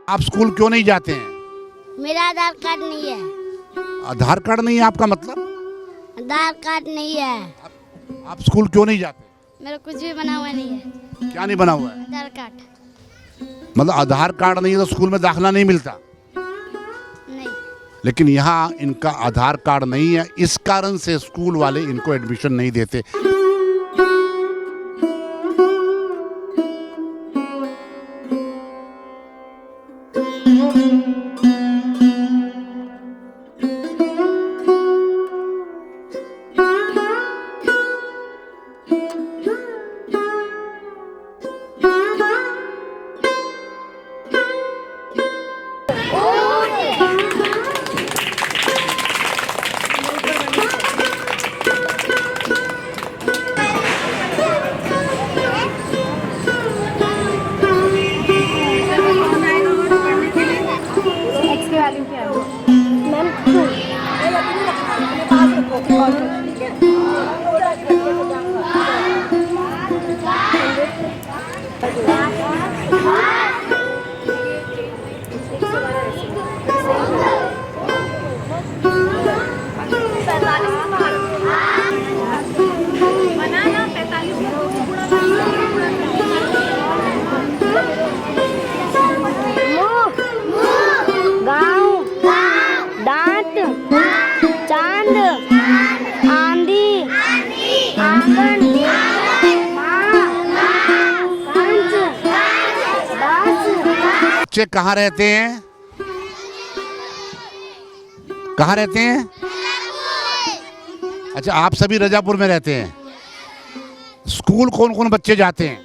आप स्कूल क्यों नहीं जाते हैं? मेरा आधार कार्ड नहीं है। आधार कार्ड नहीं है आपका मतलब? आधार कार्ड नहीं है। आप स्कूल क्यों नहीं जाते? मेरा कुछ भी बना हुआ नहीं है। क्या नहीं बना हुआ है? आधार कार्ड मतलब आधार कार्ड नहीं है तो स्कूल में दाखिला नहीं मिलता। नहीं। लेकिन यहाँ इनका आधार कार्ड नहीं है, इस कारण से स्कूल वाले इनको एडमिशन नहीं देते। बच्चे कहाँ रहते हैं? कहाँ रहते हैं? अच्छा, आप सभी रजापुर में रहते हैं। स्कूल कौन कौन बच्चे जाते हैं?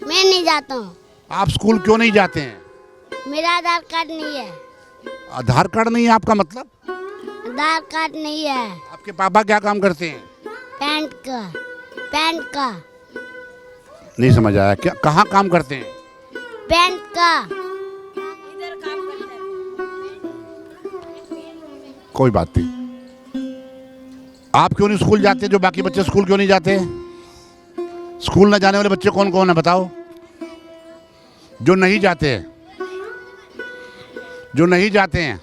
मैं नहीं जाता हूँ। आप स्कूल क्यों नहीं जाते हैं? मेरा आधार कार्ड नहीं है। आधार कार्ड नहीं है आपका मतलब? आधार कार्ड नहीं है। आपके पापा क्या काम करते हैं? पैंट का नहीं समझ आया, क्या कहाँ काम करते हैं? पैंट का। कोई बात नहीं। आप क्यों नहीं स्कूल जाते? जो बाकी बच्चे स्कूल क्यों नहीं जाते? स्कूल ना जाने वाले बच्चे कौन कौन है बताओ? जो नहीं जाते हैं, जो नहीं जाते हैं,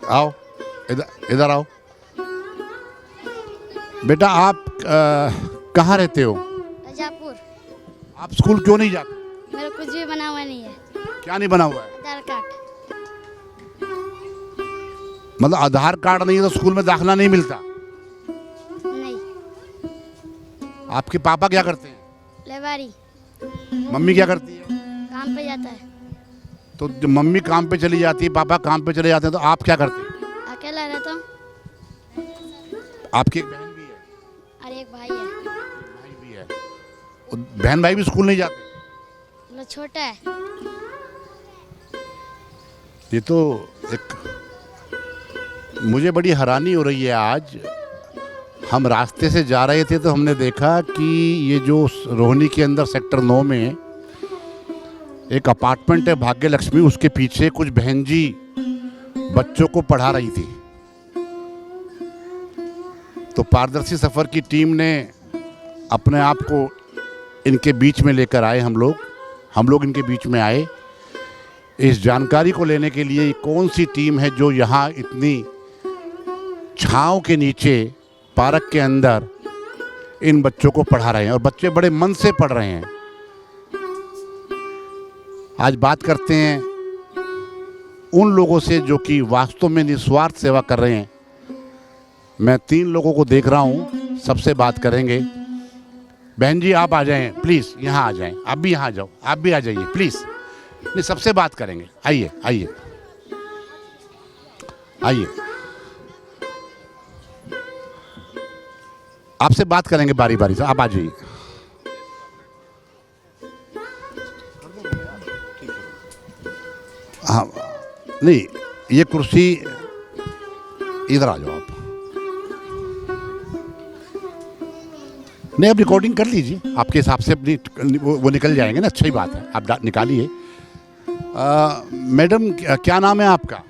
आओ इधर आओ। बेटा आप कहाँ रहते हो? रजापुर। आप स्कूल क्यों नहीं जाते? मेरा कुछ भी बना हुआ नहीं है। क्या नहीं बना हुआ है? आधार कार्ड। मतलब आधार कार्ड नहीं है तो स्कूल में दाखिला नहीं मिलता। नहीं। आपके पापा क्या करते हैं? लेबारी। मम्मी क्या करती है? काम पे जाता है। तो जब मम्मी काम पे चली जाती है, पापा काम पे चले जाते हैं, तो आप क्या करते हैं? अकेला रहता हूँ। आपकी एक बहन भी है? और एक भाई है। भाई भी है। और बहन भाई भी स्कूल नहीं जाते? वो छोटा है। ये तो एक मुझे बड़ी हैरानी हो रही है। आज हम रास्ते से जा रहे थे तो हमने देखा कि ये जो रोहिणी के अंदर सेक्टर 9 में एक अपार्टमेंट है भाग्य लक्ष्मी, उसके पीछे कुछ बहन जी बच्चों को पढ़ा रही थी। तो पारदर्शी सफ़र की टीम ने अपने आप को इनके बीच में लेकर आए। हम लोग इनके बीच में आए इस जानकारी को लेने के लिए कौन सी टीम है जो यहाँ इतनी छाँव के नीचे पार्क के अंदर इन बच्चों को पढ़ा रहे हैं, और बच्चे बड़े मन से पढ़ रहे हैं। आज बात करते हैं उन लोगों से जो कि वास्तव में निस्वार्थ सेवा कर रहे हैं। मैं 3 लोगों को देख रहा हूँ, सबसे बात करेंगे। बहन जी आप आ जाएं प्लीज़, यहाँ आ जाएं। आप भी यहाँ आ जाओ, आप भी आ जाइए प्लीज़। नहीं, सबसे बात करेंगे। आइए आइए आइए, आपसे बात करेंगे बारी बारी से। आप आ जाइए। हाँ, नहीं ये कुर्सी इधर आ जाओ आप। नहीं, अब रिकॉर्डिंग कर लीजिए, आपके हिसाब से अपनी वो निकल जाएंगे ना। अच्छी बात है, आप निकालिए। मैडम क्या नाम है आपका?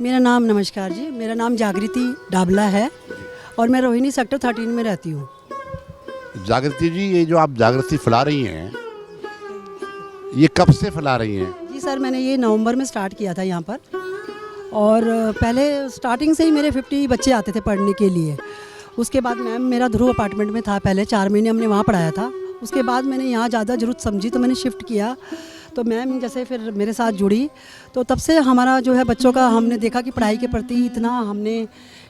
मेरा नाम, नमस्कार जी, मेरा नाम जागृति डाबला है और मैं रोहिणी सेक्टर 13 में रहती हूँ। जागृति जी, ये जो आप जागृति फैला रही हैं, ये कब से फैला रही हैं? जी सर, मैंने ये नवंबर में स्टार्ट किया था यहाँ पर, और पहले स्टार्टिंग से ही मेरे 50 बच्चे आते थे पढ़ने के लिए। उसके बाद मैम, मेरा ध्रुव अपार्टमेंट में था पहले, 4 महीने हमने वहाँ पढ़ाया था। उसके बाद मैंने यहाँ ज़्यादा ज़रूरत समझी तो मैंने शिफ्ट किया। तो मैम जैसे फिर मेरे साथ जुड़ी, तो तब से हमारा जो है बच्चों का, हमने देखा कि पढ़ाई के प्रति इतना, हमने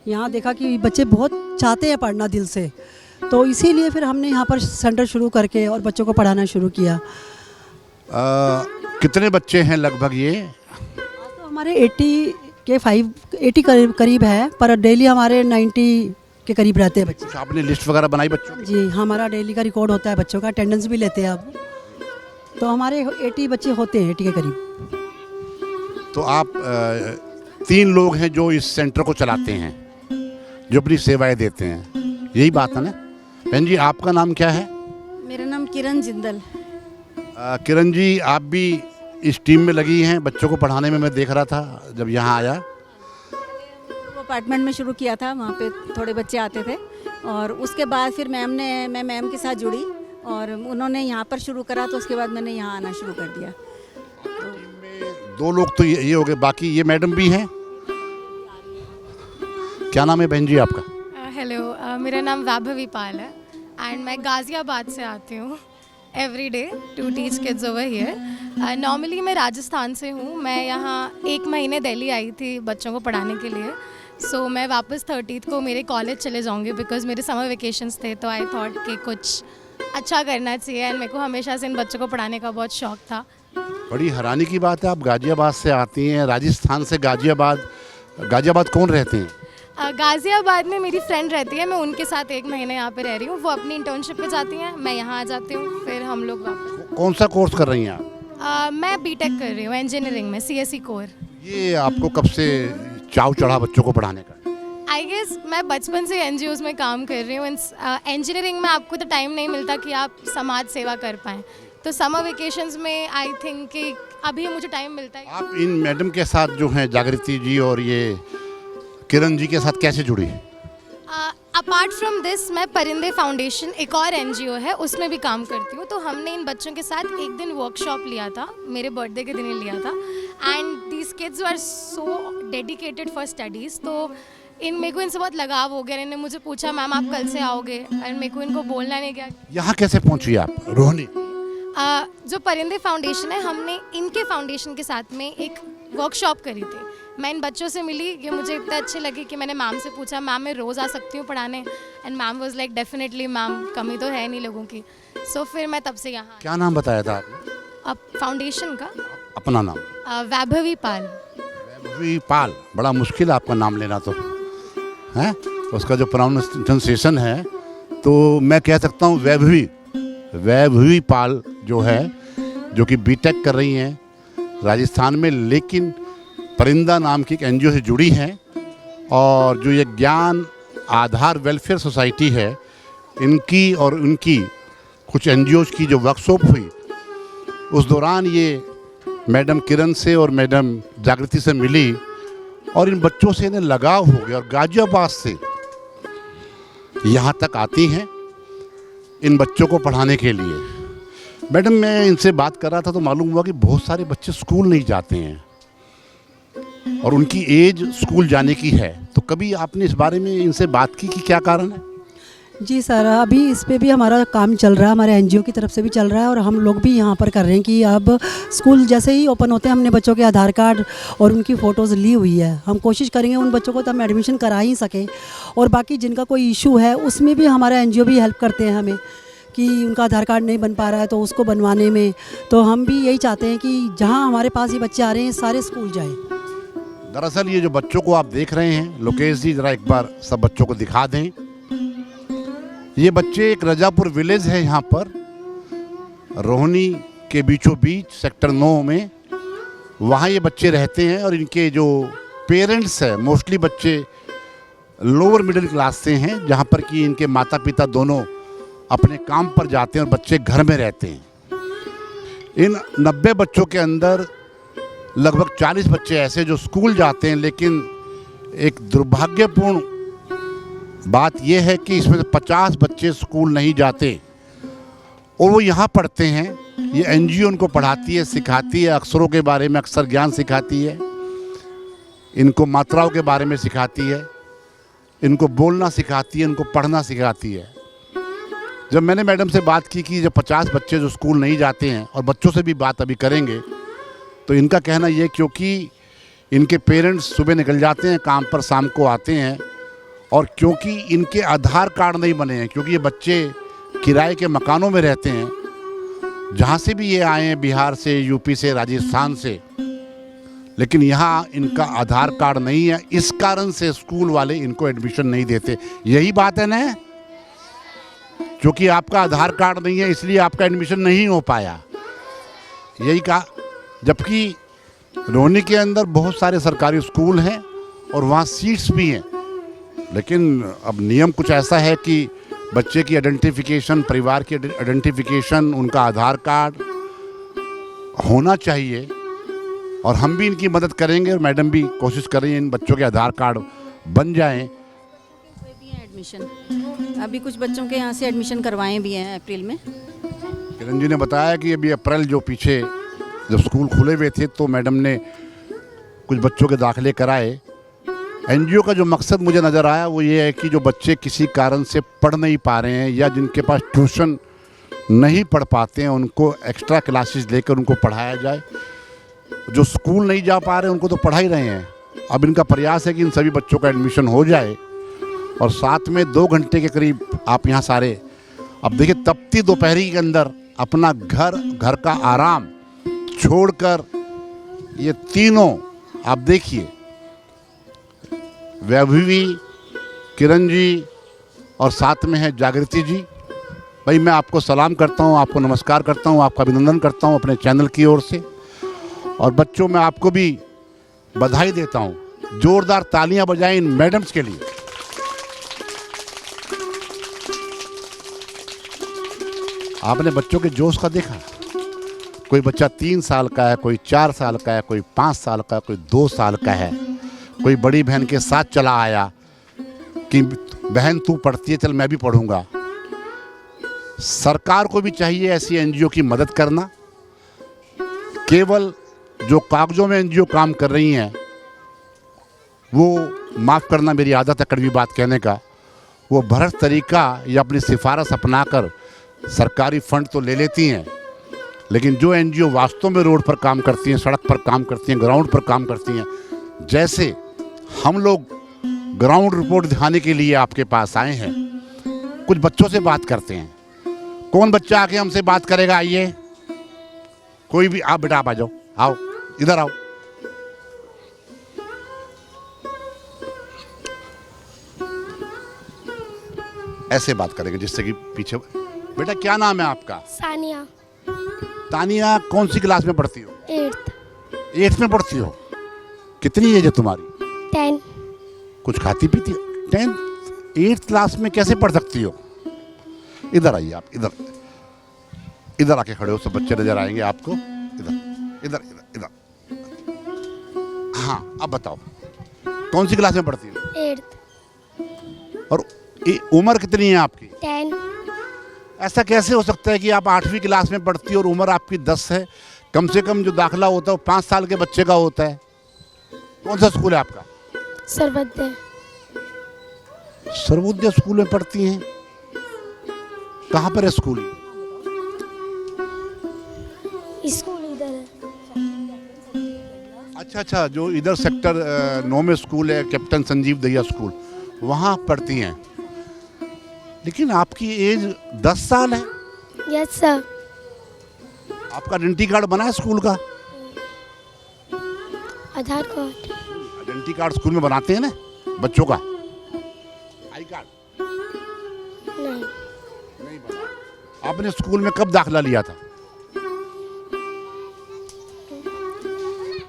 यहाँ देखा कि बच्चे बहुत चाहते हैं पढ़ना दिल से, तो इसीलिए फिर हमने यहाँ पर सेंटर शुरू करके और बच्चों को पढ़ाना शुरू किया। कितने बच्चे हैं लगभग ये? तो हमारे 80 करीब है, पर डेली हमारे 90 के करीब रहते हैं बच्चे। कुछ आपने लिस्ट वगैरह बनाई बच्चों की? जी, हमारा डेली का रिकॉर्ड होता है बच्चों का, अटेंडेंस भी लेते हैं अब। तो हमारे 80 बच्चे होते हैं, 80 के करीब। तो आप 3 लोग हैं जो इस सेंटर को चलाते हैं, जो अपनी सेवाएं देते हैं, यही बात है ना? बहन जी, आपका नाम क्या है? मेरा नाम किरण जिंदल। किरण जी, आप भी इस टीम में लगी हैं बच्चों को पढ़ाने में? मैं देख रहा था जब यहाँ आया। वो अपार्टमेंट में शुरू किया था, वहाँ पे थोड़े बच्चे आते थे, और उसके बाद फिर मैं मैम के साथ जुड़ी और उन्होंने यहाँ पर शुरू करा, तो उसके बाद मैंने यहाँ आना शुरू कर दिया। टीम में 2 लोग तो ये हो गए, बाकी ये मैडम भी हैं। क्या नाम है बहन जी आपका? हेलो, मेरा नाम वैभवी पाल है एंड मैं गाज़ियाबाद से आती हूँ every day to teach kids over here. Normally मैं राजस्थान से हूँ। मैं यहाँ 1 महीने दिल्ली आई थी बच्चों को पढ़ाने के लिए। सो मैं वापस 30 को मेरे कॉलेज चले जाऊँगी बिकॉज मेरे समर वेकेशंस थे, तो आई थॉट कि कुछ अच्छा करना चाहिए एंड मेरे को हमेशा से इन बच्चों को पढ़ाने का बहुत शौक़ था। बड़ी हैरानी की बात है, आप गाज़ियाबाद से आती हैं, राजस्थान से गाज़ियाबाद। गाज़ियाबाद कौन रहते हैं? गाज़ियाबाद में मेरी फ्रेंड रहती है, मैं उनके साथ 1 महीने यहाँ पे रह रही हूँ। वो अपनी इंटर्नशिप पे जाती हैं, मैं यहाँ आ जाती हूँ, फिर हम लोग वापस। कौन सा कोर्स कर रही हैं आप? मैं बीटेक कर रही हूँ इंजीनियरिंग में, CSE कोर। ये आपको कब से चाव चढ़ा बच्चों को पढ़ाने का? आई गेस मैं बचपन से NGOs में काम कर रही हूँ। इंजीनियरिंग में आपको तो टाइम नहीं मिलता कि आप समाज सेवा कर पाएँ, तो समर वेकेशंस में आई थिंक कि अभी मुझे टाइम मिलता है। आप इन मैडम के साथ जो हैं, जागृति जी और ये किरण जी के साथ कैसे जुड़ी? अपार्ट फ्रॉम दिस, मैं परिंदे फाउंडेशन, एक और NGO है, उसमें भी काम करती हूँ। तो हमने इन बच्चों के साथ एक दिन वर्कशॉप लिया था, मेरे बर्थडे के दिन ही लिया था, and these kids were so dedicated for studies. तो मेरे को इनसे बहुत लगाव हो गया। इन्होंने मुझे पूछा, मैम आप कल से आओगे, एंड मेरे को इनको बोलना नहीं गया। यहाँ कैसे पहुँची आप रोहिणी? जो परिंदे फाउंडेशन है, हमने इनके फाउंडेशन के साथ में एक वर्कशॉप करी थी। मैं इन बच्चों से मिली, ये मुझे इतना अच्छे लगे कि मैंने मैम से पूछा, मैम मैं रोज़ आ सकती हूँ पढ़ाने? And ma'am was like definitely ma'am, कमी तो है नहीं लोगों की। सो फिर मैं तब से यहाँ। क्या नाम बताया था आपने? अब फाउंडेशन का अपना नाम? वैभवी पाल। वैभवी पाल, बड़ा मुश्किल आपका नाम लेना तो है। उसका जो प्रोनाउंसिएशन है, तो मैं कह सकता हूँ वैभवी पाल जो है, जो कि बीटेक कर रही हैं राजस्थान में, लेकिन परिंदा नाम की एक NGO से जुड़ी हैं। और जो ये ज्ञान आधार वेलफेयर सोसाइटी है, इनकी और उनकी कुछ NGOs की जो वर्कशॉप हुई, उस दौरान ये मैडम किरण से और मैडम जागृति से मिली और इन बच्चों से इन्हें लगाव हो गया, और गाज़ियाबाद से यहाँ तक आती हैं इन बच्चों को पढ़ाने के लिए। मैडम, मैं इनसे बात कर रहा था तो मालूम हुआ कि बहुत सारे बच्चे स्कूल नहीं जाते हैं और उनकी एज स्कूल जाने की है। तो कभी आपने इस बारे में इनसे बात की कि क्या कारण है? जी सर, अभी इस पे भी हमारा काम चल रहा है, हमारे NGO की तरफ से भी चल रहा है, और हम लोग भी यहाँ पर कर रहे हैं कि अब स्कूल जैसे ही ओपन होते हैं, हमने बच्चों के आधार कार्ड और उनकी फ़ोटोज़ ली हुई है। हम कोशिश करेंगे उन बच्चों को तो हम एडमिशन करा ही सकें, और बाकी जिनका कोई इशू है उसमें भी हमारा NGO भी हेल्प करते हैं हमें, कि उनका आधार कार्ड नहीं बन पा रहा है तो उसको बनवाने में। तो हम भी यही चाहते हैं कि जहाँ हमारे पास ये बच्चे आ रहे हैं, सारे स्कूल जाएँ। दरअसल ये जो बच्चों को आप देख रहे हैं, लोकेश जी ज़रा एक बार सब बच्चों को दिखा दें। ये बच्चे, एक रजापुर विलेज है यहाँ पर, रोहिणी के बीचों बीच सेक्टर 9 में, वहाँ ये बच्चे रहते हैं। और इनके जो पेरेंट्स हैं, मोस्टली बच्चे लोअर मिडिल क्लास से हैं, जहाँ पर कि इनके माता पिता दोनों अपने काम पर जाते हैं और बच्चे घर में रहते हैं। इन 90 बच्चों के अंदर लगभग 40 बच्चे ऐसे जो स्कूल जाते हैं, लेकिन एक दुर्भाग्यपूर्ण बात यह है कि इसमें से 50 बच्चे स्कूल नहीं जाते और वो यहाँ पढ़ते हैं। ये एनजीओ उनको पढ़ाती है, सिखाती है, अक्षरों के बारे में अक्षर ज्ञान सिखाती है, इनको मात्राओं के बारे में सिखाती है, इनको बोलना सिखाती है, इनको पढ़ना सिखाती है। जब मैंने मैडम से बात की कि जब 50 बच्चे जो स्कूल नहीं जाते हैं, और बच्चों से भी बात अभी करेंगे, तो इनका कहना ये क्योंकि इनके पेरेंट्स सुबह निकल जाते हैं काम पर, शाम को आते हैं, और क्योंकि इनके आधार कार्ड नहीं बने हैं, क्योंकि ये बच्चे किराए के मकानों में रहते हैं, जहाँ से भी ये आए हैं, बिहार से, यूपी से, राजस्थान से, लेकिन यहाँ इनका आधार कार्ड नहीं है। इस कारण से स्कूल वाले इनको एडमिशन नहीं देते। यही बात है ना, क्योंकि आपका आधार कार्ड नहीं है इसलिए आपका एडमिशन नहीं हो पाया, यही कहा। जबकि रोहनी के अंदर बहुत सारे सरकारी स्कूल हैं और वहाँ सीट्स भी हैं, लेकिन अब नियम कुछ ऐसा है कि बच्चे की आइडेंटिफिकेशन, परिवार की आइडेंटिफिकेशन, उनका आधार कार्ड होना चाहिए, और हम भी इनकी मदद करेंगे और मैडम भी कोशिश कर रही हैं इन बच्चों के आधार कार्ड बन जाएं। एडमिशन अभी कुछ बच्चों के यहाँ से एडमिशन करवाए भी हैं अप्रैल में। किरण जी ने बताया कि अभी अप्रैल जो पीछे जब स्कूल खुले हुए थे तो मैडम ने कुछ बच्चों के दाखिले कराए। एनजीओ का जो मकसद मुझे नज़र आया वो ये है कि जो बच्चे किसी कारण से पढ़ नहीं पा रहे हैं या जिनके पास ट्यूशन नहीं पढ़ पाते हैं, उनको एक्स्ट्रा क्लासेस लेकर उनको पढ़ाया जाए। जो स्कूल नहीं जा पा रहे हैं उनको तो पढ़ा ही रहे हैं। अब इनका प्रयास है कि इन सभी बच्चों का एडमिशन हो जाए, और साथ में 2 घंटे के करीब आप यहाँ सारे, अब देखिए तपती दोपहरी के अंदर अपना घर का आराम छोड़कर ये तीनों, आप देखिए वैभवी, किरण जी और साथ में है जागृति जी। भाई मैं आपको सलाम करता हूँ, आपको नमस्कार करता हूँ, आपका अभिनंदन करता हूँ अपने चैनल की ओर से। और बच्चों मैं आपको भी बधाई देता हूँ। जोरदार तालियां बजाएं इन मैडम्स के लिए। आपने बच्चों के जोश का देखा, कोई बच्चा 3 साल का है, कोई 4 साल का है, कोई 5 साल का है, कोई 2 साल का है, कोई बड़ी बहन के साथ चला आया कि बहन तू पढ़ती है चल मैं भी पढ़ूंगा। सरकार को भी चाहिए ऐसी एनजीओ की मदद करना। केवल जो कागजों में एनजीओ काम कर रही हैं वो, माफ़ करना मेरी आदत है कड़वी बात कहने का, वो भ्रष्ट तरीका या अपनी सिफारिश अपनाकर सरकारी फंड तो ले लेती हैं, लेकिन जो एनजीओ वास्तव में रोड पर काम करती हैं, सड़क पर काम करती हैं, ग्राउंड पर काम करती हैं, जैसे हम लोग ग्राउंड रिपोर्ट दिखाने के लिए आपके पास आए हैं, कुछ बच्चों से बात करते हैं। कौन बच्चा आके हमसे बात करेगा? आइए, कोई भी। आप बेटा आप आ जाओ, आओ इधर आओ। ऐसे बात करेंगे जिससे कि पीछे। बेटा क्या नाम है आपका? सानिया। तानिया कौन सी क्लास में पढ़ती हो? 8th में पढ़ती हो। कितनी एज है तुम्हारी? 10। कुछ खाती पीती हो? 10th 8th क्लास में कैसे पढ़ सकती हो? इधर आइए आप, इधर आके खड़े हो, सब बच्चे नजर आएंगे आपको। इधर। हाँ अब बताओ कौन सी क्लास में पढ़ती हो? 8th। और उम्र कितनी है आपकी? 10। ऐसा कैसे हो सकता है कि आप 8वीं क्लास में पढ़ती हो और उम्र आपकी 10 है? कम से कम जो दाखिला होता है वो 5 साल के बच्चे का होता है। कौन सा स्कूल है आपका? सर्वोदय। सर्वोदय स्कूल में पढ़ती हैं? कहाँ पर है स्कूल? स्कूल इधर है। अच्छा, जो इधर सेक्टर 9 में स्कूल है, कैप्टन संजीव दहिया स्कूल, वहाँ पढ़ती हैं। लेकिन आपकी एज 10 साल है। Yes sir. आपका आइडेंटिटी कार्ड बना है स्कूल का? आधार कार्ड। आइडेंटिटी कार्ड स्कूल में बनाते हैं ना बच्चों का? आई कार्ड नहीं बना। आपने स्कूल में कब दाखिला लिया था?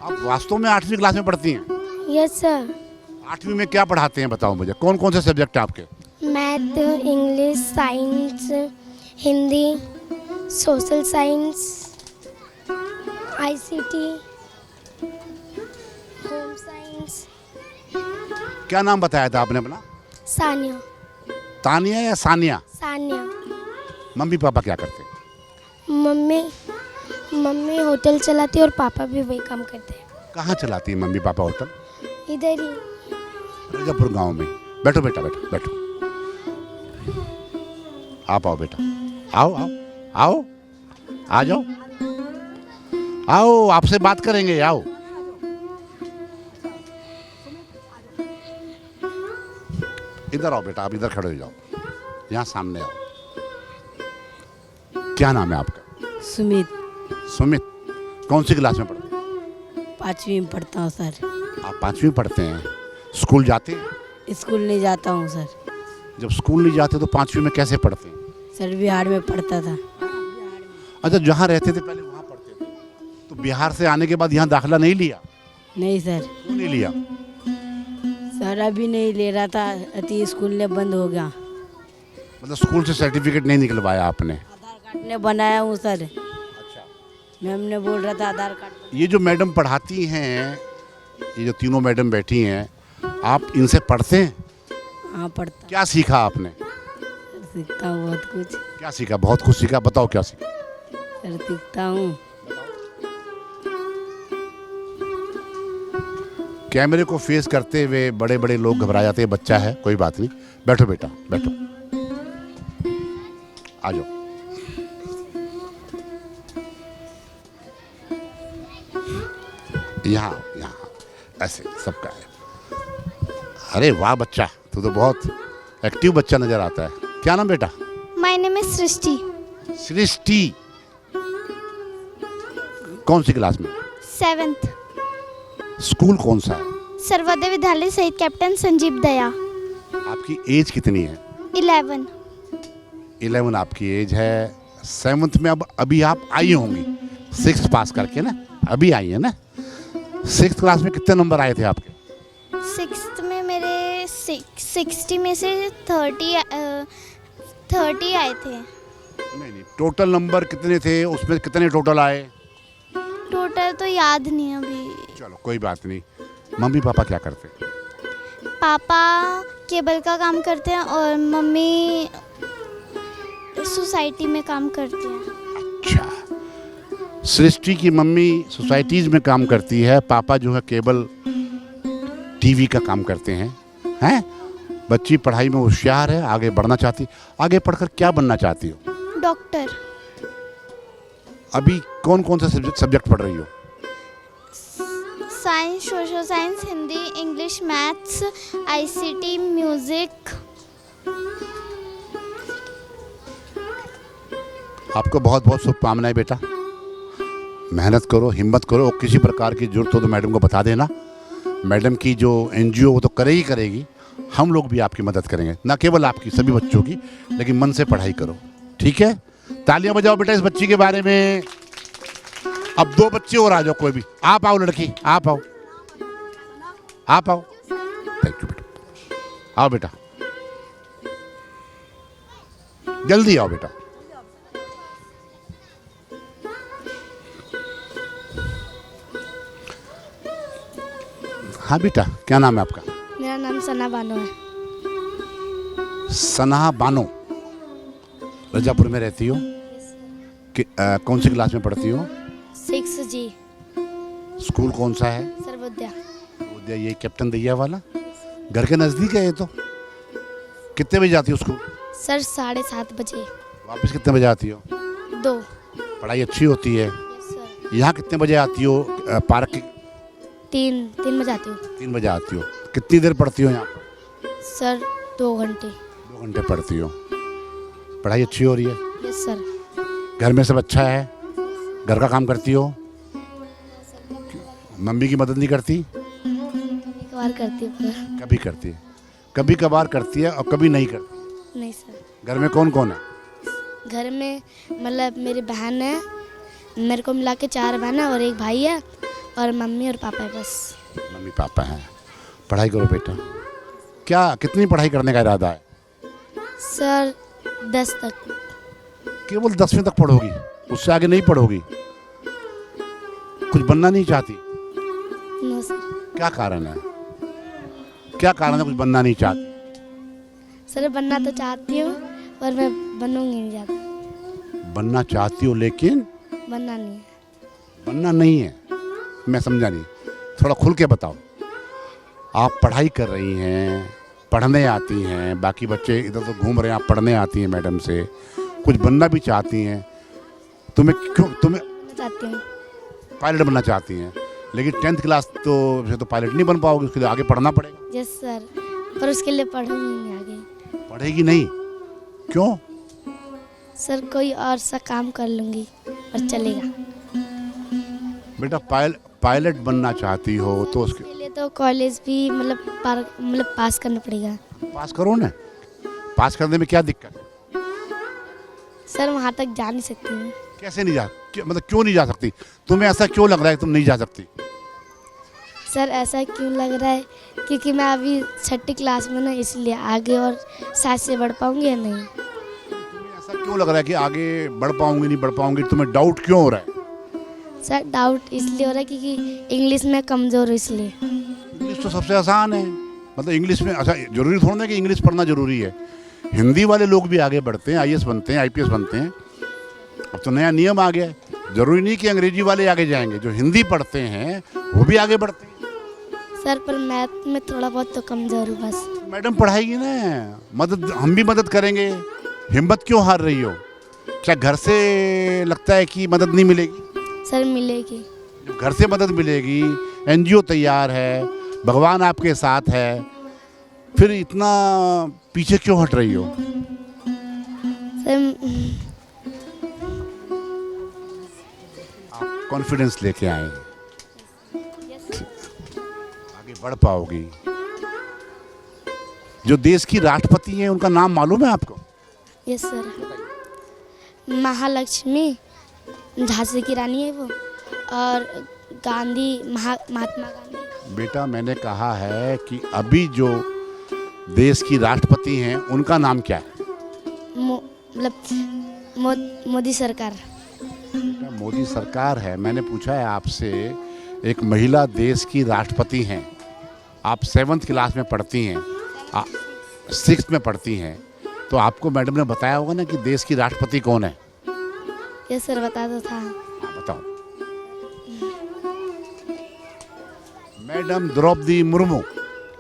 आप वास्तव में 8वीं क्लास में पढ़ती हैं? Yes sir. 8वीं में क्या पढ़ाते हैं बताओ मुझे, कौन कौन से सब्जेक्ट हैं आपके? Math, English, science, Hindi, social science, ICT, home science. क्या नाम बताया था आपने अपना? सानिया। तानिया या सानिया? सानिया। मम्मी पापा क्या करते हैं? मम्मी होटल चलाती है और पापा भी वही काम करते हैं। कहाँ चलाती है मम्मी पापा होटल? इधर ही। रजापुर गांव में। बैठो बेटा, बैठो बैठो। आप आओ बेटा, आओ आओ आओ, आ जाओ, आओ, आपसे बात करेंगे, आओ। इधर आओ बेटा, आप इधर खड़े हो जाओ, यहाँ सामने आओ। क्या नाम है आपका? सुमित। सुमित, कौन सी क्लास में पढ़ते हैं? 5वीं में पढ़ता हूँ सर। आप 5वीं पढ़ते हैं। स्कूल जाते हैं? स्कूल नहीं जाता हूँ सर। जब स्कूल नहीं जाते तो 5वीं में कैसे पढ़ते हैं? सर बिहार में पढ़ता था। अच्छा, जहाँ रहते थे पहले वहाँ पढ़ते थे, तो बिहार से आने के बाद यहाँ दाखिला नहीं लिया? नहीं सर। क्यों नहीं लिया? सर अभी नहीं ले रहा था, अति स्कूल ने बंद हो गया। मतलब स्कूल से सर्टिफिकेट नहीं निकलवाया आपने? आधार कार्ड ने बनाया हूँ सर। अच्छा। मैम ने बोल रहा था आधार कार्ड। ये जो मैडम पढ़ाती हैं, ये जो तीनों मैडम बैठी हैं, आप इनसे पढ़ते हैं? हाँ पढ़ता। क्या सीखा आपने? सर सीखता हूँ बहुत कुछ। क्या सीखा? बहुत कुछ सीखा, बताओ क्या सीखा। सर सीखता हूँ। कैमरे को फेस करते हुए बड़े बड़े लोग घबरा जाते हैं, बच्चा है, कोई बात नहीं, बैठो बेटा, बैठो, आ जाओ। यहाँ यहाँ ऐसे सबका है। अरे वाह बच्चा, तू तो बहुत एक्टिव बच्चा नजर आता है। क्या नाम बेटा? माय नेम इज सृष्टि। सृष्टि, कौन सी क्लास में? 7th। स्कूल कौन सा है? सर्वोदय विद्यालय शहीद कैप्टन संजीव दया। आपकी एज कितनी है? 11। 11 आपकी एज है। 7th में अब अभी आप आई होंगी 6th पास करके ना, अभी आई है ना। 6th क्लास में कितने नंबर आए थे आपके? 6th में मेरे 60 में से 30 आए थे। नहीं, टोटल नंबर कितने थे, उसमें कितने टोटल आए? टोटल तो याद नहीं अभी। चलो कोई बात नहीं। मम्मी पापा क्या करते हैं? पापा केबल का काम करते हैं और मम्मी सोसाइटी में काम करती हैं। अच्छा, सृष्टि की मम्मी सोसाइटीज में काम करती है, पापा जो है केबल टीवी का काम करते हैं। हैं? बच्ची पढ़ाई में होशियार है, आगे बढ़ना चाहती। आगे पढ़कर क्या बनना चाहती हो? डॉक्टर। अभी कौन कौन सा सब्जेक्ट पढ़ रही हो? Science, social science, Hindi, English, maths, ICT, music. आपको बहुत बहुत शुभकामनाएं बेटा। मेहनत करो, हिम्मत करो, और किसी प्रकार की जरूरत हो तो मैडम को बता देना। मैडम की जो एनजीओ वो तो करेगी करेगी, हम लोग भी आपकी मदद करेंगे, ना केवल आपकी, सभी बच्चों की। लेकिन मन से पढ़ाई करो, ठीक है? तालियां बजाओ बेटा इस बच्ची के बारे में। अब 2 बच्चे और आ जाओ, कोई भी। आप आओ लड़की, आप आओ, आप आओ। थैंक यू बेटा, आओ बेटा, जल्दी आओ बेटा। हाँ बेटा, क्या नाम है आपका? मेरा नाम सना बानो है। सना बानो, रजापुर में रहती हो? कौन सी क्लास में पढ़ती हो? 6 जी। स्कूल कौन सा है? सर्वोदय। ये कैप्टन दैया वाला घर के नज़दीक है ये तो। कितने बजे जाती हो स्कूल? सर 7:30 बजे। वापस कितने बजे आती हो? 2। पढ़ाई अच्छी होती है? सर यहाँ कितने बजे आती हो? पार्क 3 बजे आती हूँ। 3 बजे आती हो। कितनी देर पढ़ती हो यहाँ पर? सर 2 घंटे। 2 घंटे पढ़ती हो। पढ़ाई अच्छी हो रही है? Yes sir. घर में सब अच्छा है? घर का काम करती हो? मम्मी की मदद नहीं करती? एक बार करती हूँ पर कभी करती है, कभी कभार करती है, और कभी नहीं करती। नहीं सर। घर में कौन कौन है? घर में मतलब मेरी बहन है, मेरे को मिला के 4 बहन है और एक भाई है, और मम्मी और पापा है बस। मम्मी पापा हैं। पढ़ाई करो बेटा। क्या कितनी पढ़ाई करने का इरादा है? सर 10 तक। केवल 10वीं तक पढ़ोगी, उससे आगे नहीं पढ़ोगी? कुछ बनना नहीं चाहती? No sir. क्या कारण है? क्या कारण है कुछ बनना नहीं चाहती? सर बनना तो चाहती हूँ पर मैं बनूंगी नहीं ज़्यादा। बनना चाहती हो लेकिन बनना नहीं है। बनना नहीं है। मैं समझा नहीं, थोड़ा खुल के बताओ। आप पढ़ाई कर रही हैं, पढ़ने आती हैं, बाकी बच्चे इधर तो घूम रहे हैं, आप पढ़ने आती हैं मैडम से, कुछ बनना भी चाहती हैं। तुम्हें मैं चाहती हूँ। पायलट बनना चाहती हैं, लेकिन 10th क्लास तो पायलट नहीं बन पाओगे, उसके लिए आगे पढ़ना पड़ेगा। यस सर, पर उसके लिए पढ़ूंगी नहीं आगे। पढ़ेगी नहीं? क्यों? सर कोई और सा काम कर लूँगी और चलेगा। बेटा पायलट बनना चाहती हो तो उसके लिए तो कॉलेज भी मतलब पास करना पड़ेगा। पास करो ना। पास करने में क्या दिक्कत है? सर वहाँ तक जा नहीं सकती हूँ। कैसे नहीं मतलब क्यों नहीं जा सकती? तुम्हें ऐसा क्यों लग रहा है कि तुम नहीं जा सकती? सर ऐसा क्यों लग रहा है क्योंकि मैं अभी 6ठी क्लास में ना, इसलिए आगे और शायद से बढ़ पाऊँगी या नहीं। तुम्हें ऐसा क्यों लग रहा है कि आगे बढ़ पाऊंगी नहीं बढ़ पाऊंगी? तुम्हें डाउट क्यों हो रहा है? सर डाउट इसलिए हो रहा है क्योंकि इंग्लिश में कमज़ोर हूँ इसलिए। इंग्लिश तो सबसे आसान है, मतलब इंग्लिश में अच्छा जरूरी थोड़ा ना कि इंग्लिश पढ़ना जरूरी है। हिंदी वाले लोग भी आगे बढ़ते हैं, IAS बनते हैं, IPS बनते हैं। अब तो नया नियम आ गया है, जरूरी नहीं कि अंग्रेजी वाले आगे जाएंगे, जो हिंदी पढ़ते हैं वो भी आगे बढ़ते हैं। सर पर मैथ में थोड़ा बहुत तो कमज़ोर हूँ बस। मैडम पढ़ाएगी ना, मदद हम भी मदद करेंगे। हिम्मत क्यों हार रही हो? क्या घर से लगता है कि मदद नहीं मिलेगी? सर मिलेगी। जब घर से मदद मिलेगी, NGO तैयार है, भगवान आपके साथ है, फिर इतना पीछे क्यों हट रही हो? सर आप कॉन्फिडेंस लेके आए, आगे बढ़ पाओगी। जो देश की राष्ट्रपति हैं उनका नाम मालूम है आपको? यस सर, महालक्ष्मी झांसी की रानी है वो, और महात्मा गांधी। बेटा मैंने कहा है कि अभी जो देश की राष्ट्रपति हैं उनका नाम क्या है? मोदी सरकार। बेटा मोदी सरकार है। मैंने पूछा है आपसे, एक महिला देश की राष्ट्रपति हैं, आप 7th क्लास में पढ़ती हैं, 6th में पढ़ती हैं, तो आपको मैडम ने बताया होगा ना कि देश की राष्ट्रपति कौन है? यस सर बता दो था। बताओ। मैडम द्रौपदी मुर्मू।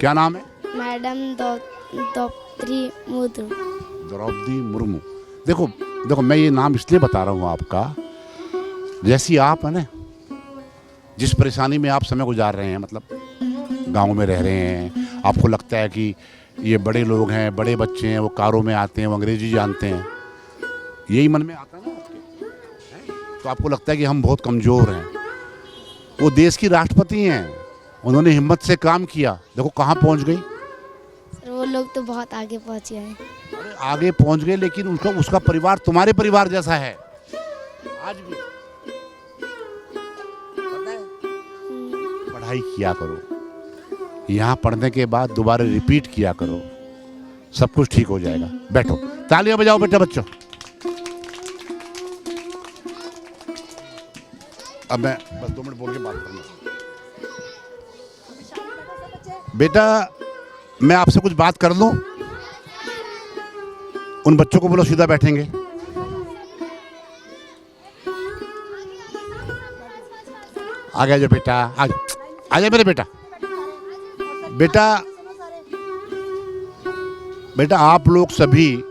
क्या नाम है? मैडम द्रौपदी मुर्मू। द्रौपदी मुर्मू। देखो मैं ये नाम इसलिए बता रहा हूँ आपका, जैसी आप है ना, जिस परेशानी में आप समय गुजार रहे हैं, मतलब गांव में रह रहे हैं, आपको लगता है कि ये बड़े लोग हैं, बड़े बच्चे हैं, वो कारों में आते हैं, वो अंग्रेजी जानते हैं, यही मन में आता है ना आपके, तो आपको लगता है कि हम बहुत कमज़ोर हैं। वो देश की राष्ट्रपति हैं, उन्होंने हिम्मत से काम किया, देखो कहाँ पहुँच गई। सर वो लोग तो बहुत आगे पहुँच गए हैं। अरे आगे पहुँच गए, लेकिन उसका परिवार तुम्हारे परिवार जैसा है आज भी। पता है? पढ़ाई किया करो, यहाँ पढ़ने के बाद दोबारा रिपीट किया करो, सब कुछ ठीक हो जाएगा। बैठो, तालियां बजाओ बेटा बच्चों। अब मैं बस 2 मिनट बोल के बात करूँगा। बेटा मैं आपसे कुछ बात कर लूँ? उन बच्चों को बोलो सीधा बैठेंगे। आ गया जो बेटा, आ जाए मेरे बेटा। बेटा आप लोग सभी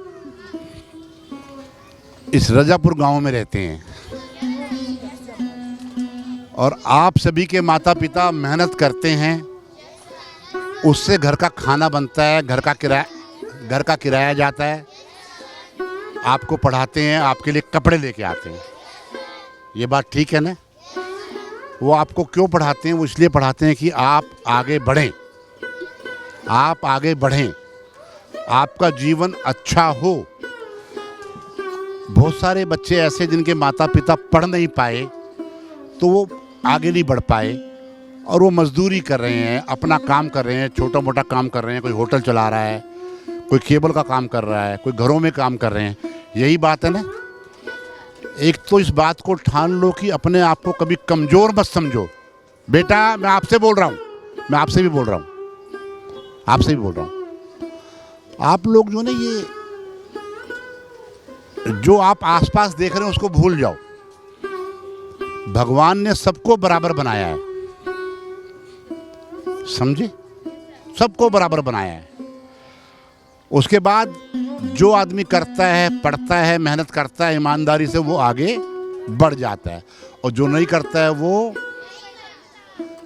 इस रजापुर गांव में रहते हैं और आप सभी के माता पिता मेहनत करते हैं, उससे घर का खाना बनता है, घर का किराया जाता है, आपको पढ़ाते हैं, आपके लिए कपड़े लेके आते हैं। ये बात ठीक है ना? वो आपको क्यों पढ़ाते हैं? वो इसलिए पढ़ाते हैं कि आप आगे बढ़ें, आप आगे बढ़ें, आपका जीवन अच्छा हो। बहुत सारे बच्चे ऐसे जिनके माता पिता पढ़ नहीं पाए तो वो आगे नहीं बढ़ पाए और वो मजदूरी कर रहे हैं, अपना काम कर रहे हैं, छोटा मोटा काम कर रहे हैं, कोई होटल चला रहा है, कोई केबल का काम कर रहा है, कोई घरों में काम कर रहे हैं। यही बात है ना? एक तो इस बात को ठान लो कि अपने आप को कभी कमज़ोर मत समझो। बेटा मैं आपसे बोल रहा हूँ, मैं आपसे भी बोल रहा हूँ, आपसे भी बोल रहा हूँ। आप लोग जो ना ये जो आप आसपास देख रहे हैं उसको भूल जाओ। भगवान ने सबको बराबर बनाया है, समझे? सबको बराबर बनाया है। उसके बाद जो आदमी करता है, पढ़ता है, मेहनत करता है ईमानदारी से, वो आगे बढ़ जाता है। और जो नहीं करता है वो,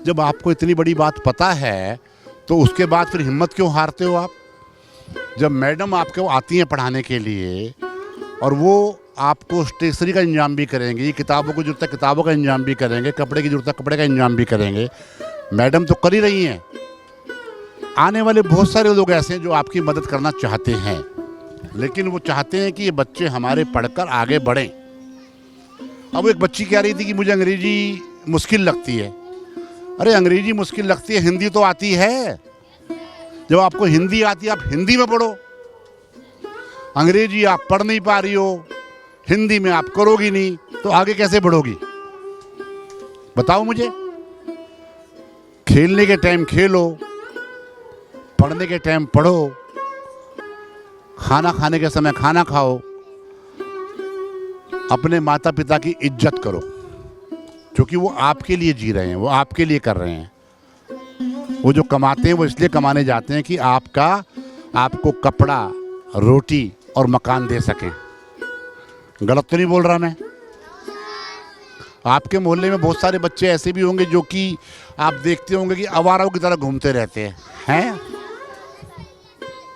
जब आपको इतनी बड़ी बात पता है तो उसके बाद फिर हिम्मत क्यों हारते हो आप? जब मैडम आपको आती हैं पढ़ाने के लिए और वो आपको स्टेशनरी का इंतजाम भी करेंगी, किताबों की जरूरत है किताबों का इंतजाम भी करेंगे, कपड़े की जरूरत है कपड़े का इंतजाम भी करेंगे, मैडम तो कर ही रही हैं। आने वाले बहुत सारे लोग ऐसे हैं जो आपकी मदद करना चाहते हैं, लेकिन वो चाहते हैं कि ये बच्चे हमारे पढ़कर आगे बढ़ें। अब एक बच्ची कह रही थी कि मुझे अंग्रेजी मुश्किल लगती है। अरे अंग्रेजी मुश्किल लगती है, हिंदी तो आती है। जब आपको हिंदी आती है आप हिंदी में पढ़ो। अंग्रेजी आप पढ़ नहीं पा रही हो, हिंदी में आप करोगी नहीं, तो आगे कैसे बढ़ोगी? बताओ मुझे। खेलने के टाइम खेलो, पढ़ने के टाइम पढ़ो, खाना खाने के समय खाना खाओ, अपने माता पिता की इज्जत करो, क्योंकि वो आपके लिए जी रहे हैं, वो आपके लिए कर रहे हैं। वो जो कमाते हैं वो इसलिए कमाने जाते हैं कि आपको कपड़ा, रोटी और मकान दे सकें। गलत तो नहीं बोल रहा मैं? आपके मोहल्ले में बहुत सारे बच्चे ऐसे भी होंगे जो कि आप देखते होंगे कि आवाराओं की तरह घूमते रहते हैं।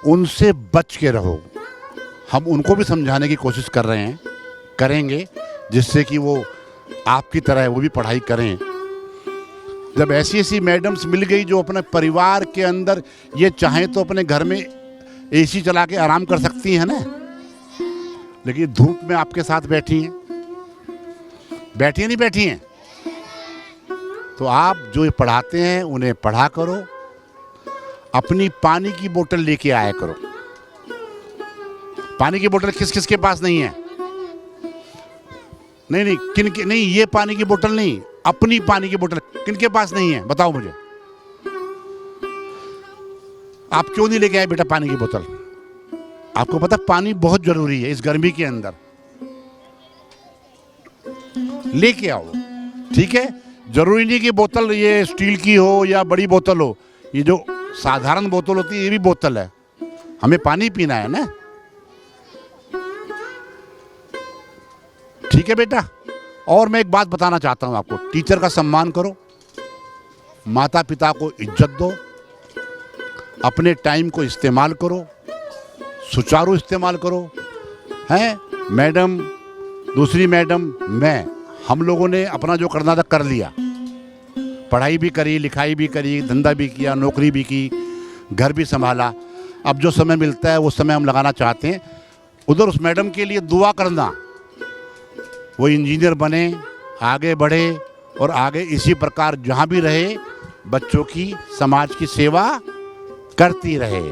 उनसे बच के रहो। हम उनको भी समझाने की कोशिश कर रहे हैं, करेंगे, जिससे कि वो आपकी तरह वो भी पढ़ाई करें। जब ऐसी ऐसी मैडम्स मिल गई जो अपने परिवार के अंदर ये चाहें तो अपने घर में एसी चला के आराम कर सकती हैं ना, लेकिन धूप में आपके साथ बैठी हैं, नहीं बैठी हैं? तो आप जो ये पढ़ाते हैं उन्हें पढ़ा करो। अपनी पानी की बोतल लेके आया करो। पानी की बोतल किस किस के पास नहीं है? नहीं, किन के नहीं, ये पानी की बोतल नहीं, अपनी पानी की बोतल किन के पास नहीं है? बताओ मुझे। आप क्यों नहीं लेके आए बेटा पानी की बोतल? आपको पता पानी बहुत जरूरी है इस गर्मी के अंदर। लेके आओ, ठीक है? जरूरी नहीं कि बोतल ये स्टील की हो या बड़ी बोतल हो, ये जो साधारण बोतल होती है ये भी बोतल है, हमें पानी पीना है ना, ठीक है बेटा? और मैं एक बात बताना चाहता हूं आपको, टीचर का सम्मान करो, माता पिता को इज्जत दो, अपने टाइम को इस्तेमाल करो, सुचारू इस्तेमाल करो। हैं मैडम, दूसरी मैडम, हम लोगों ने अपना जो करना था कर लिया, पढ़ाई भी करी, लिखाई भी करी, धंधा भी किया, नौकरी भी की, घर भी संभाला। अब जो समय मिलता है वो समय हम लगाना चाहते हैं उधर। उस मैडम के लिए दुआ करना, वो इंजीनियर बने, आगे बढ़े और आगे इसी प्रकार जहाँ भी रहे बच्चों की, समाज की सेवा करती रहे।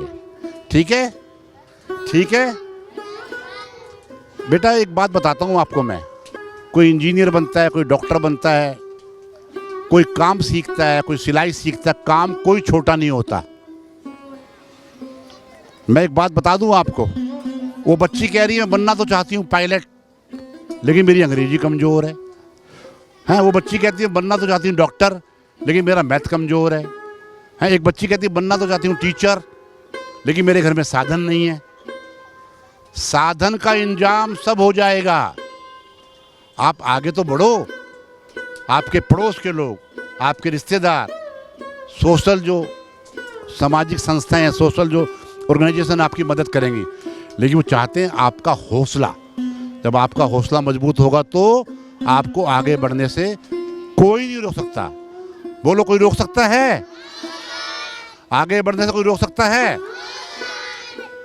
ठीक है? ठीक है बेटा, एक बात बताता हूँ आपको मैं। कोई इंजीनियर बनता है, कोई डॉक्टर बनता है, कोई काम सीखता है, कोई सिलाई सीखता है, काम कोई छोटा नहीं होता। मैं एक बात बता दूं आपको, वो बच्ची कह रही है मैं बनना तो चाहती हूँ पायलट, लेकिन मेरी अंग्रेजी कमज़ोर है। वो बच्ची कहती है बनना तो चाहती हूँ डॉक्टर, लेकिन मेरा मैथ कमज़ोर है। एक बच्ची कहती है बनना तो चाहती हूँ टीचर, लेकिन मेरे घर में साधन नहीं है। साधन का इंतजाम सब हो जाएगा, आप आगे तो बढ़ो। आपके पड़ोस के लोग, आपके रिश्तेदार, सोशल जो सामाजिक संस्थाएं हैं, सोशल जो ऑर्गेनाइजेशन आपकी मदद करेंगी, लेकिन वो चाहते हैं आपका हौसला। जब आपका हौसला मजबूत होगा तो आपको आगे बढ़ने से कोई नहीं रोक सकता। बोलो, कोई रोक सकता है? आगे बढ़ने से कोई रोक सकता है?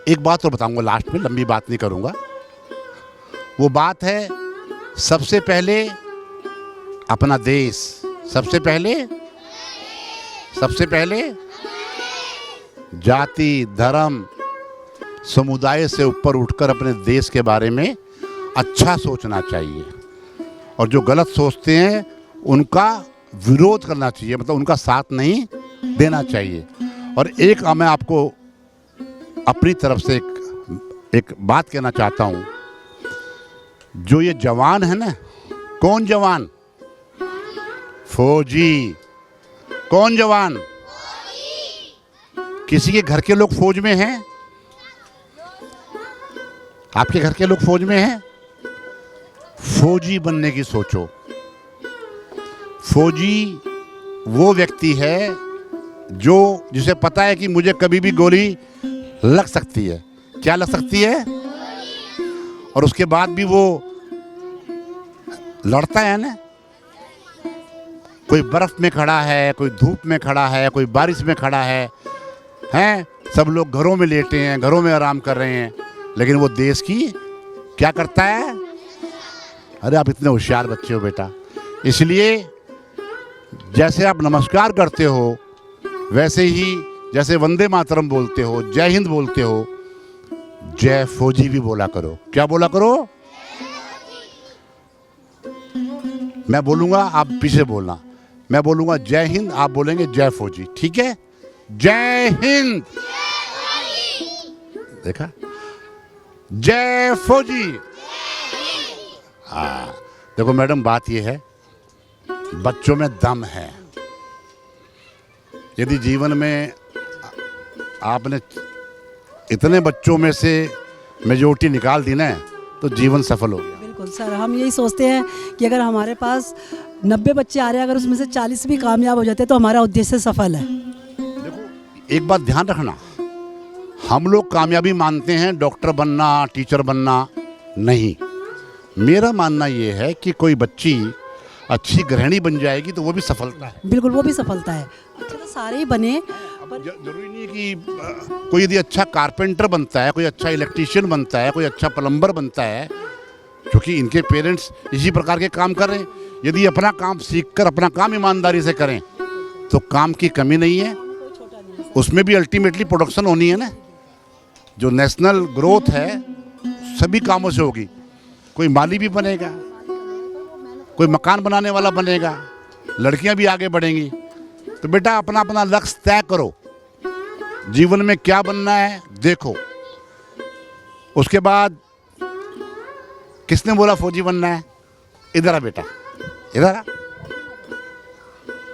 एक बात तो बताऊंगा लास्ट में, लंबी बात नहीं करूंगा। वो बात है, सबसे पहले अपना देश, सबसे पहले जाति, धर्म, समुदाय से ऊपर उठकर अपने देश के बारे में अच्छा सोचना चाहिए, और जो गलत सोचते हैं उनका विरोध करना चाहिए, मतलब उनका साथ नहीं देना चाहिए। और एक मैं आपको अपनी तरफ से एक बात कहना चाहता हूँ। जो ये जवान है ना, कौन जवान? फौजी। कौन जवान? किसी के घर के लोग फौज में हैं? आपके घर के लोग फौज में हैं? फौजी बनने की सोचो। फौजी वो व्यक्ति है जो जिसे पता है कि मुझे कभी भी गोली लग सकती है। क्या लग सकती है? और उसके बाद भी वो लड़ता है ना। कोई बर्फ में खड़ा है, कोई धूप में खड़ा है, कोई बारिश में खड़ा है, हैं? सब लोग घरों में लेटे हैं, घरों में आराम कर रहे हैं, लेकिन वो देश की क्या करता है? अरे आप इतने होशियार बच्चे हो बेटा। इसलिए जैसे आप नमस्कार करते हो, वैसे ही जैसे वंदे मातरम बोलते हो, जय हिंद बोलते हो, जय फौजी भी बोला करो। क्या बोला करो? मैं बोलूंगा, आप पीछे बोलना। मैं बोलूंगा जय हिंद, आप बोलेंगे जय फौजी। ठीक है? जय हिंद। देखा? जय फौजी। हाँ, देखो मैडम, बात ये है, बच्चों में दम है। यदि जीवन में आपने इतने बच्चों में से मेजोरिटी निकाल दी ना, तो जीवन सफल हो गया। बिल्कुल सर, हम यही सोचते हैं कि अगर हमारे पास 90 बच्चे आ रहे हैं, अगर उसमें से 40 भी कामयाब हो जाते हैं तो हमारा उद्देश्य सफल है। देखो एक बात ध्यान रखना, हम लोग कामयाबी मानते हैं डॉक्टर बनना, टीचर बनना। नहीं, मेरा मानना ये है कि कोई बच्ची अच्छी गृहिणी बन जाएगी तो वो भी सफलता है। बिल्कुल, वो भी सफलता है। अच्छा तो सारे ही बने, जरूरी नहीं कि कोई यदि अच्छा कारपेंटर बनता है, कोई अच्छा इलेक्ट्रीशियन बनता है, कोई अच्छा प्लम्बर बनता है, क्योंकि इनके पेरेंट्स इसी प्रकार के काम कर रहे हैं। यदि अपना काम सीखकर अपना काम ईमानदारी से करें तो काम की कमी नहीं है। उसमें भी अल्टीमेटली प्रोडक्शन होनी है ना। जो नेशनल ग्रोथ है सभी कामों से होगी। कोई माली भी बनेगा, कोई मकान बनाने वाला बनेगा, लड़कियां भी आगे बढ़ेंगी। तो बेटा अपना अपना लक्ष्य तय करो, जीवन में क्या बनना है देखो। उसके बाद किसने बोला फौजी बनना है? इधर आ बेटा, इधर आ,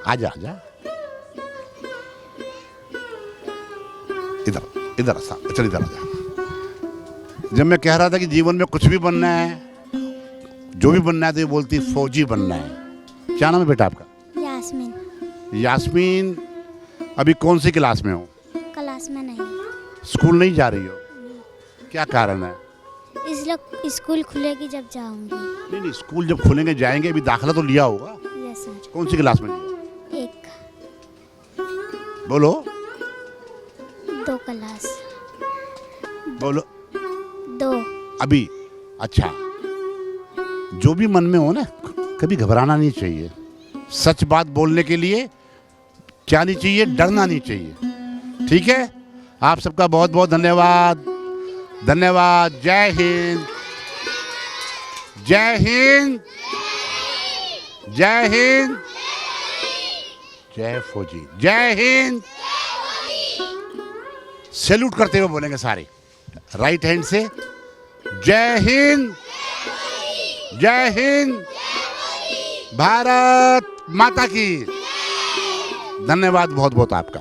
आजा आजा, इधर इधर चल, इधर आजा। जब मैं कह रहा था कि जीवन में कुछ भी बनना है, जो भी बनना है, तो ये बोलती फौजी बनना है। क्या नाम है बेटा आपका? यास्मीन। यास्मीन, अभी कौन सी क्लास में हो? क्लास में नहीं, स्कूल नहीं जा रही हो? क्या कारण है? इसलिए स्कूल खुलेगी जब जाऊंगी। नहीं नहीं, स्कूल जब खुलेंगे जाएंगे। अभी दाखिला तो लिया होगा। Yes sir. कौन सी क्लास में लिया? 1 बोलो 2 क्लास। बोलो 2। अभी। अच्छा, जो भी मन में हो ना, कभी घबराना नहीं चाहिए। सच बात बोलने के लिए क्या नहीं चाहिए? डरना नहीं चाहिए। ठीक है? आप सबका बहुत बहुत धन्यवाद। धन्यवाद। जय हिंद, जय हिंद, जय हिंद, जय फौजी, जय हिंद। सैल्यूट करते हुए बोलेंगे सारे, राइट हैंड से। जय हिंद, जय हिंद, भारत माता की। धन्यवाद बहुत बहुत आपका।